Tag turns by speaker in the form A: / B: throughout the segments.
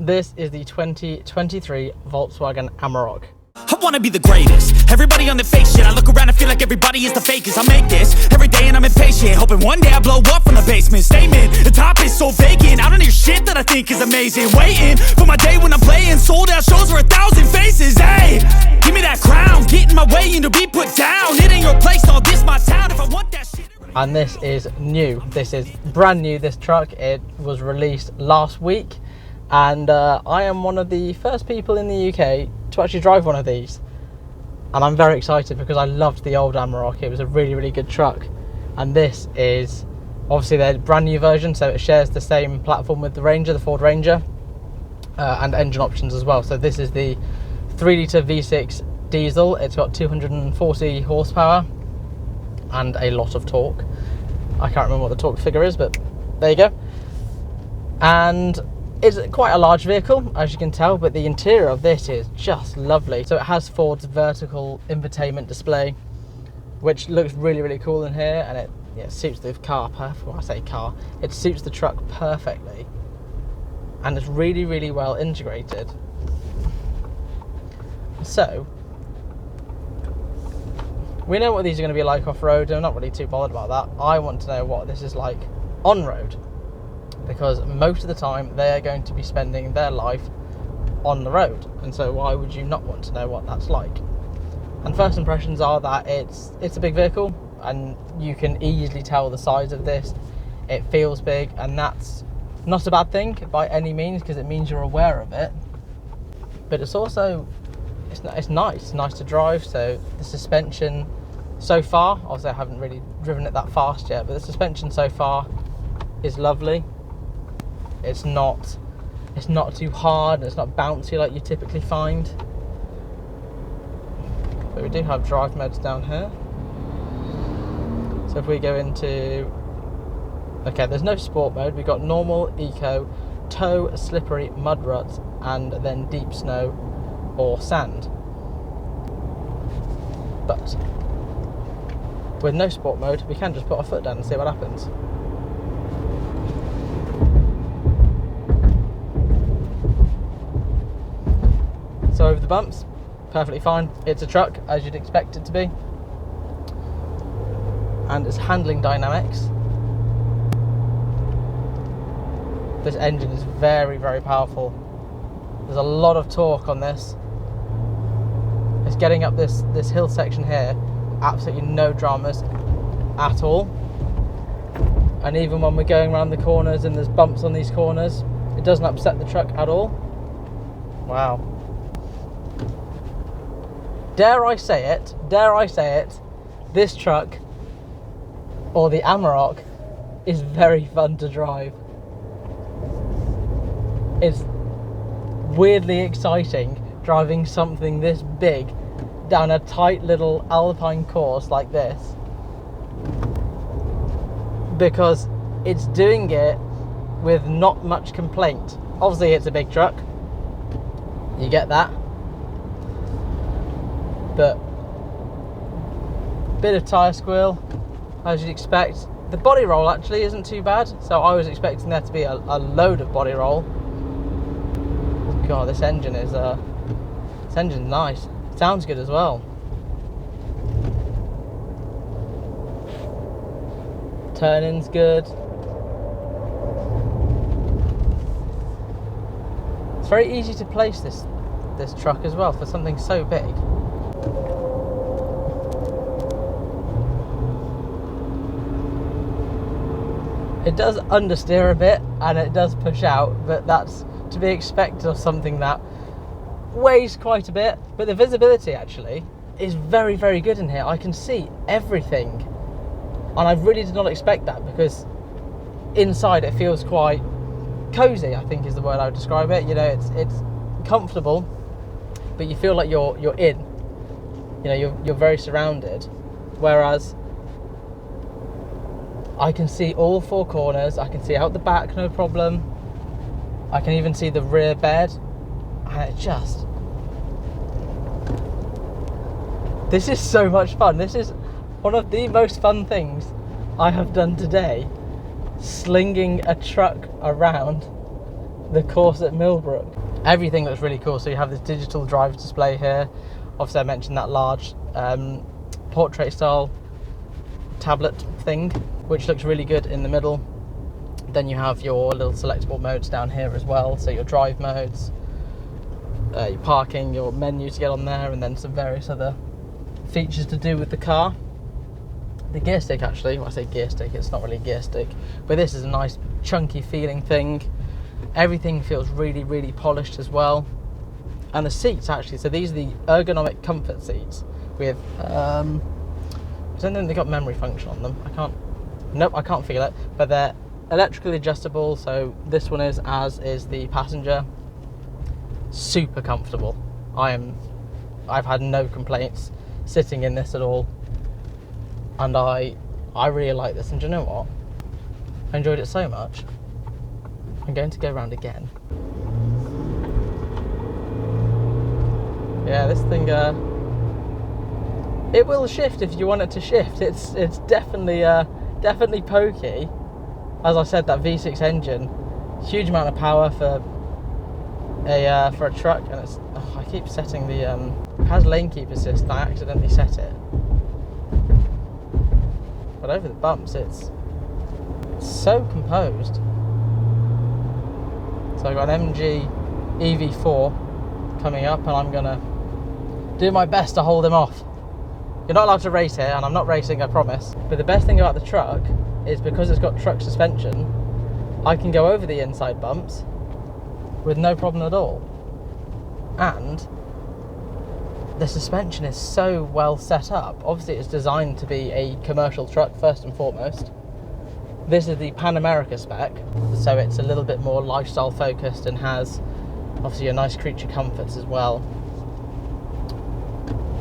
A: This is the 2023 Volkswagen Amarok.
B: I wanna be the greatest. Everybody on the fake shit. I look around and feel like everybody is the fakest. I make this every day and I'm impatient, hoping one day I blow up from the basement. Statement, the top is so vacant. I don't hear shit that I think is amazing. Waiting for my day when I'm playing sold out shows for 1,000 faces. Hey, give me that crown, get in my way and to be put down. It ain't your place, all this my town. If I want that shit.
A: And this is new. This is brand new, this truck. It was released last week. And I am one of the first people in the UK to actually drive one of these. And I'm very excited because I loved the old Amarok. It was a really, really good truck. And this is obviously their brand new version, so it shares the same platform with the Ranger, the Ford Ranger, and engine options as well. So this is the 3-litre V6 diesel. It's got 240 horsepower and a lot of torque. I can't remember what the torque figure is, but there you go. And it's quite a large vehicle, as you can tell, but the interior of this is just lovely. So it has Ford's vertical infotainment display, which looks really, really cool in here, and it suits the car perfectly. Well, I say car, it suits the truck perfectly, and it's really, really well integrated. So we know what these are going to be like off-road, and I'm not really too bothered about that. I want to know what this is like on-road, because most of the time they are going to be spending their life on the road, and so why would you not want to know what that's like? And first impressions are that it's a big vehicle, and you can easily tell the size of this. It feels big, and that's not a bad thing by any means, because it means you're aware of it. But it's also it's nice to drive. So the suspension so far, obviously I haven't really driven it that fast yet, but the suspension so far is lovely. It's not too hard, and it's not bouncy like you typically find. But we do have drive modes down here. So if we go into, okay, there's no sport mode. We've got normal, eco, tow, slippery, mud ruts, and then deep snow or sand. But with no sport mode, we can just put our foot down and see what happens. So over the bumps, perfectly fine. It's a truck, as you'd expect it to be. And its handling dynamics. This engine is very, very powerful. There's a lot of torque on this. It's getting up this hill section here, absolutely no dramas at all. And even when we're going around the corners and there's bumps on these corners, it doesn't upset the truck at all. Wow. Dare I say it, this truck, or the Amarok, is very fun to drive. It's weirdly exciting driving something this big down a tight little alpine course like this, because it's doing it with not much complaint. Obviously it's a big truck, you get that, but bit of tyre squeal as you'd expect. The body roll actually isn't too bad, so I was expecting there to be a load of body roll. God, this engine is nice. Sounds good as well. Turning's good. It's very easy to place this truck as well for something so big. It does understeer a bit and it does push out, but that's to be expected of something that weighs quite a bit. But the visibility actually is very, very good in here. I can see everything, and I really did not expect that, because inside it feels quite cozy, I think is the word I would describe it. You know, it's comfortable, but you feel like you're in. You know, you're very surrounded. Whereas I can see all four corners. I can see out the back, no problem. I can even see the rear bed, and this is so much fun. This is one of the most fun things I have done today, slinging a truck around the course at Millbrook. Everything looks really cool. So you have this digital driver display here. Obviously I mentioned that large portrait style tablet thing, which looks really good in the middle. Then you have your little selectable modes down here as well. So your drive modes, your parking, your menu to get on there, and then some various other features to do with the car. The gear stick, actually, when I say gear stick, it's not really a gear stick, but this is a nice chunky feeling thing. Everything feels really, really polished as well. And the seats, actually, so these are the ergonomic comfort seats with, I don't think they've got memory function on them. I can't feel it, but they're electrically adjustable. So this one is, as is the passenger. Super comfortable. I've had no complaints sitting in this at all. And I really like this, and do you know what? I enjoyed it so much. I'm going to go round again. Yeah, this thing, it will shift if you want it to shift. It's definitely pokey. As I said, that V6 engine, huge amount of power for a truck, and it's. Oh, I keep setting the. It has lane keep assist, and I accidentally set it. But over the bumps, it's so composed. So I've got an MG EV4 coming up, and I'm gonna do my best to hold him off. You're not allowed to race here, and I'm not racing, I promise. But the best thing about the truck is because it's got truck suspension, I can go over the inside bumps with no problem at all. And the suspension is so well set up. Obviously it's designed to be a commercial truck first and foremost. This is the Pan America spec, so it's a little bit more lifestyle focused and has obviously a nice creature comforts as well.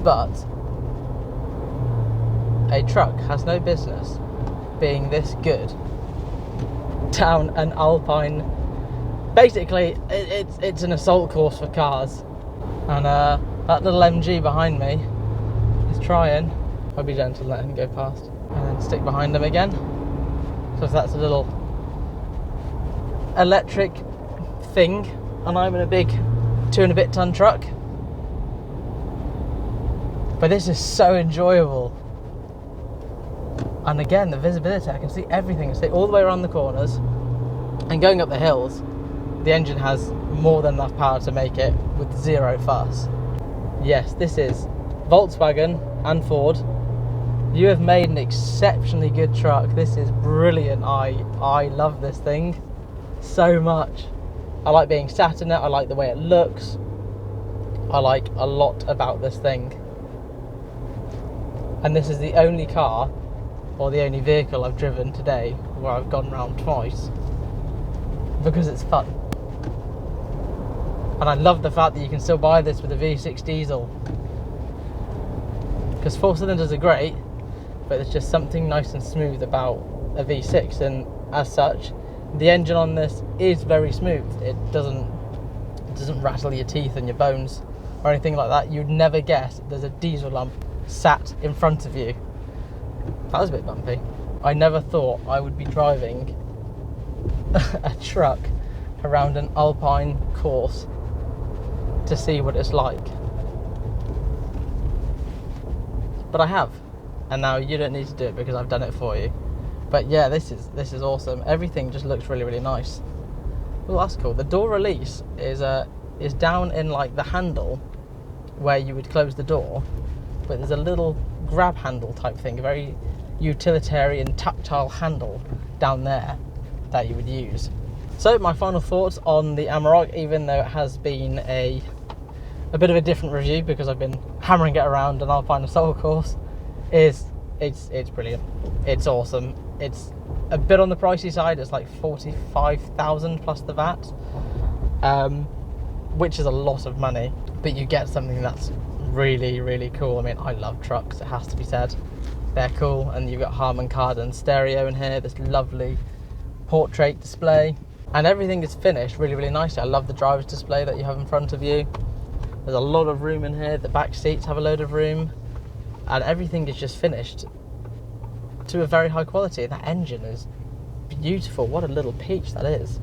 A: But a truck has no business being this good down an alpine. Basically it's an assault course for cars, and that little MG behind me is trying. I'll be gentle, let him go past, and then stick behind him again. So that's a little electric thing, and I'm in a big 2.5 ton truck. But this is so enjoyable. And again, the visibility, I can see everything. I see all the way around the corners, and going up the hills, the engine has more than enough power to make it with zero fuss. Yes, this is Volkswagen and Ford. You have made an exceptionally good truck. This is brilliant. I love this thing so much. I like being sat in it. I like the way it looks. I like a lot about this thing. And this is the only car, or the only vehicle I've driven today where I've gone round twice, because it's fun. And I love the fact that you can still buy this with a V6 diesel, because 4 cylinders are great, but there's just something nice and smooth about a V6, and as such the engine on this is very smooth. It doesn't rattle your teeth and your bones or anything like that. You'd never guess there's a diesel lump sat in front of you. That was a bit bumpy. I never thought I would be driving a truck around an alpine course to see what it's like. But I have, and now you don't need to do it because I've done it for you. But yeah, this is awesome. Everything just looks really, really nice. Well, that's cool. The door release is down in like the handle where you would close the door, but there's a little grab handle type thing, a very utilitarian tactile handle down there that you would use. So my final thoughts on the Amarok, even though it has been a bit of a different review because I've been hammering it around an alpine assault course, is it's brilliant. It's awesome. It's a bit on the pricey side. It's like 45,000 plus the VAT, which is a lot of money, but you get something that's really, really cool. I mean, I love trucks, it has to be said. They're cool, and you've got Harman Kardon stereo in here, this lovely portrait display, and everything is finished really, really nicely. I love the driver's display that you have in front of you. There's a lot of room in here. The back seats have a load of room, and everything is just finished to a very high quality. That engine is beautiful. What a little peach that is.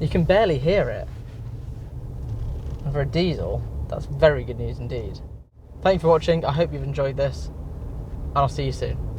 A: You can barely hear it. And for a diesel, that's very good news indeed. Thank you for watching. I hope you've enjoyed this, and I'll see you soon.